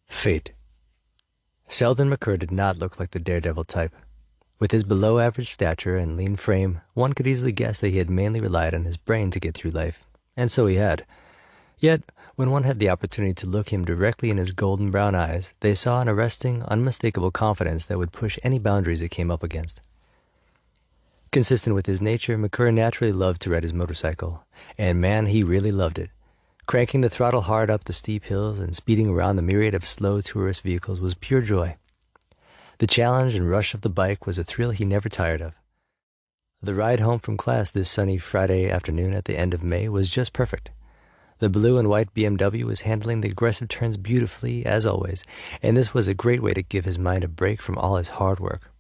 Fate. Selden McCurr did not look like the daredevil type. With his below-average stature and lean frame, one could easily guess that he had mainly relied on his brain to get through life, and so he had. Yet, when one had the opportunity to look him directly in his golden brown eyes, they saw an arresting, unmistakable confidence that would push any boundaries it came up against. Consistent with his nature, McCurr naturally loved to ride his motorcycle, and man, he really loved it. Cranking the throttle hard up the steep hills and speeding around the myriad of slow tourist vehicles was pure joy. The challenge and rush of the bike was a thrill he never tired of. The ride home from class this sunny Friday afternoon at the end of May was just perfect. The blue and white BMW was handling the aggressive turns beautifully, as always, and this was a great way to give his mind a break from all his hard work.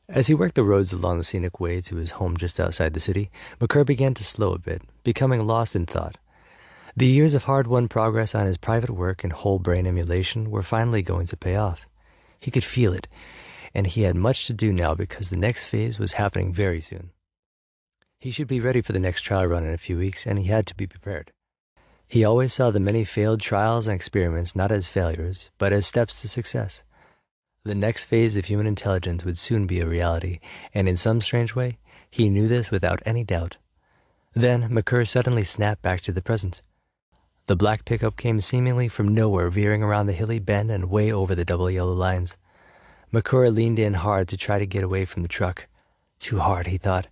As he worked the roads along the scenic way to his home just outside the city, McCurr began to slow a bit, becoming lost in thought. The years of hard-won progress on his private work and whole-brain emulation were finally going to pay off. He could feel it, and he had much to do now because the next phase was happening very soon. He should be ready for the next trial run in a few weeks, and he had to be prepared. He always saw the many failed trials and experiments not as failures, but as steps to success. The next phase of human intelligence would soon be a reality, and in some strange way, he knew this without any doubt. Then McCurr suddenly snapped back to the present. The black pickup came seemingly from nowhere, veering around the hilly bend and way over the double yellow lines. McCurr leaned in hard to try to get away from the truck. Too hard, he thought.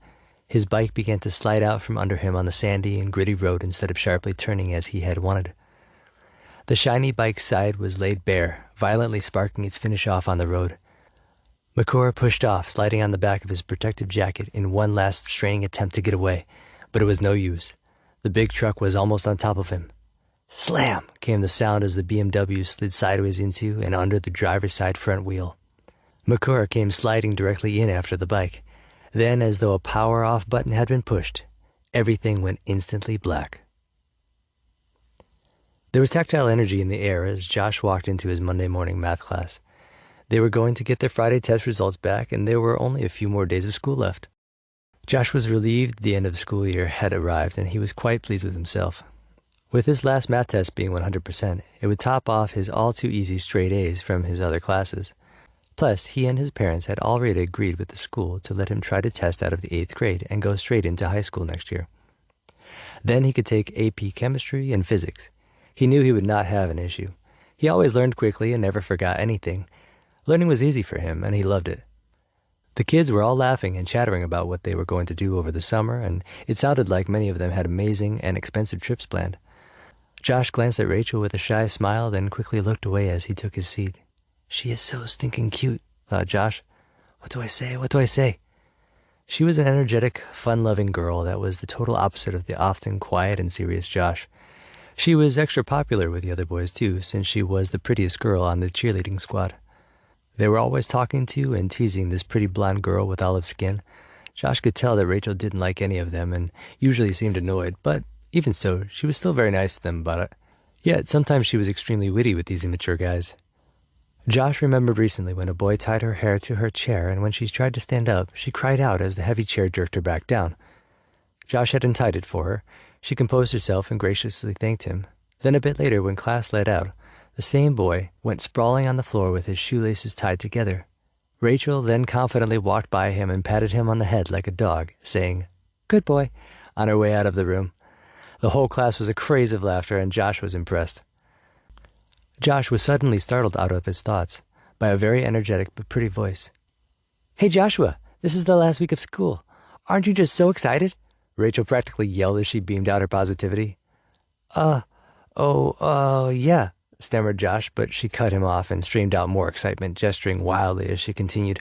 His bike began to slide out from under him on the sandy and gritty road instead of sharply turning as he had wanted. The shiny bike's side was laid bare, violently sparking its finish off on the road. McCurr pushed off, sliding on the back of his protective jacket in one last straining attempt to get away, but it was no use. The big truck was almost on top of him. Slam! Came the sound as the BMW slid sideways into and under the driver's side front wheel. McCurr came sliding directly in after the bike. Then, as though a power-off button had been pushed, everything went instantly black. There was tactile energy in the air as Josh walked into his Monday morning math class. They were going to get their Friday test results back, and there were only a few more days of school left. Josh was relieved the end of the school year had arrived, and he was quite pleased with himself. With his last math test being 100%, it would top off his all-too-easy straight A's from his other classes. Plus, he and his parents had already agreed with the school to let him try to test out of the 8th grade and go straight into high school next year. Then he could take AP Chemistry and Physics. He knew he would not have an issue. He always learned quickly and never forgot anything. Learning was easy for him, and he loved it. The kids were all laughing and chattering about what they were going to do over the summer, and it sounded like many of them had amazing and expensive trips planned. Josh glanced at Rachel with a shy smile, then quickly looked away as he took his seat. She is so stinking cute, thought Josh. What do I say? What do I say? She was an energetic, fun-loving girl that was the total opposite of the often quiet and serious Josh. She was extra popular with the other boys, too, since she was the prettiest girl on the cheerleading squad. They were always talking to and teasing this pretty blonde girl with olive skin. Josh could tell that Rachel didn't like any of them and usually seemed annoyed, but even so, she was still very nice to them about it. Yet sometimes she was extremely witty with these immature guys. Josh remembered recently when a boy tied her hair to her chair, and when she tried to stand up, she cried out as the heavy chair jerked her back down. Josh had untied it for her. She composed herself and graciously thanked him. Then a bit later, when class let out, the same boy went sprawling on the floor with his shoelaces tied together. Rachel then confidently walked by him and patted him on the head like a dog, saying, "Good boy," on her way out of the room. The whole class was a craze of laughter, and Josh was impressed. Josh was suddenly startled out of his thoughts by a very energetic but pretty voice. "Hey, Joshua, this is the last week of school. Aren't you just so excited?" Rachel practically yelled as she beamed out her positivity. Yeah," stammered Josh, but she cut him off and streamed out more excitement, gesturing wildly as she continued.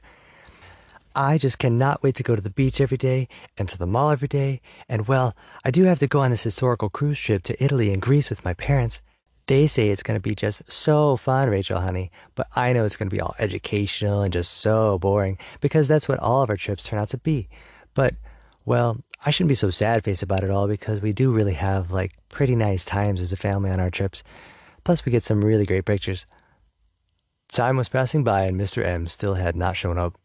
"I just cannot wait to go to the beach every day and to the mall every day. And, well, I do have to go on this historical cruise trip to Italy and Greece with my parents. They say it's going to be just so fun, Rachel, honey, but I know it's going to be all educational and just so boring because that's what all of our trips turn out to be. But, well, I shouldn't be so sad-faced about it all because we do really have, pretty nice times as a family on our trips. Plus, we get some really great pictures." Time was passing by and Mr. M still had not shown up.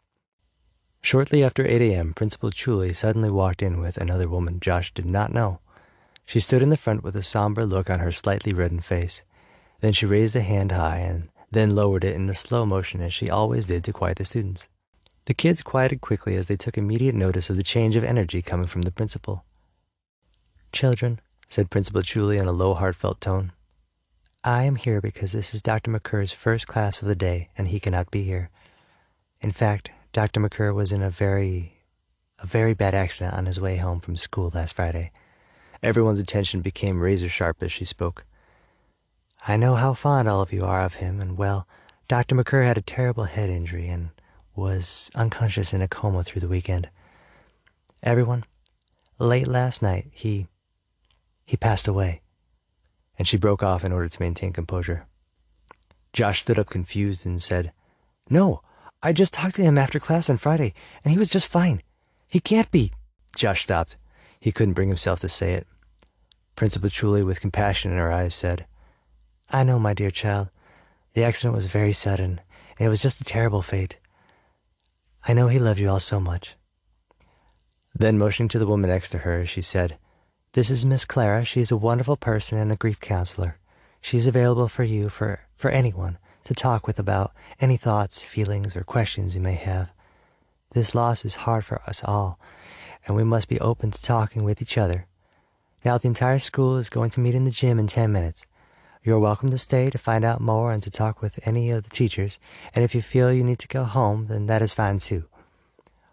Shortly after 8 a.m., Principal Chuli suddenly walked in with another woman Josh did not know. She stood in the front with a somber look on her slightly reddened face. Then she raised a hand high and then lowered it in a slow motion as she always did to quiet the students. The kids quieted quickly as they took immediate notice of the change of energy coming from the principal. "Children," said Principal Julie in a low, heartfelt tone, "I am here because this is Dr. McCur's first class of the day, and he cannot be here. In fact, Dr. McCur was in a very bad accident on his way home from school last Friday." Everyone's attention became razor sharp as she spoke. "I know how fond all of you are of him, and well, Dr. McCur had a terrible head injury and was unconscious in a coma through the weekend. Everyone, late last night, he passed away." And she broke off in order to maintain composure. Josh stood up confused and said, "No, I just talked to him after class on Friday, and he was just fine. He can't be." Josh stopped. He couldn't bring himself to say it. Principal Julie, with compassion in her eyes, said, "I know, my dear child. The accident was very sudden, and it was just a terrible fate. I know he loved you all so much." Then, motioning to the woman next to her, she said, "This is Miss Clara. She is a wonderful person and a grief counselor. She is available for you, for anyone, to talk with about any thoughts, feelings, or questions you may have. This loss is hard for us all, and we must be open to talking with each other. Now the entire school is going to meet in the gym in 10 minutes. You are welcome to stay to find out more and to talk with any of the teachers, and if you feel you need to go home, then that is fine too.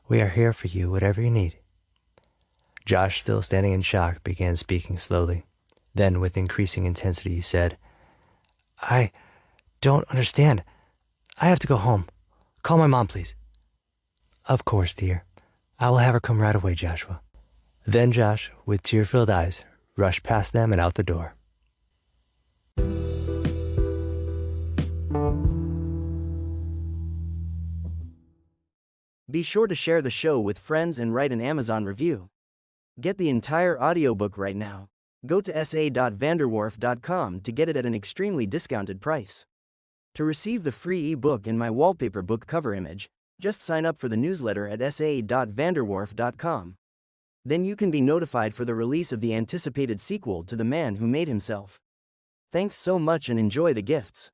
We are here for you, whatever you need." Josh, still standing in shock, began speaking slowly. Then, with increasing intensity, he said, "I don't understand. I have to go home. Call my mom, please." "Of course, dear. I will have her come right away, Joshua." Then Josh, with tear-filled eyes, rushed past them and out the door. Be sure to share the show with friends and write an Amazon review. Get the entire audiobook right now. Go to sa.vanderwerf.com to get it at an extremely discounted price. To receive the free ebook and my wallpaper book cover image, just sign up for the newsletter at sa.vanderwerf.com. Then you can be notified for the release of the anticipated sequel to The Man Who Made Himself. Thanks so much and enjoy the gifts.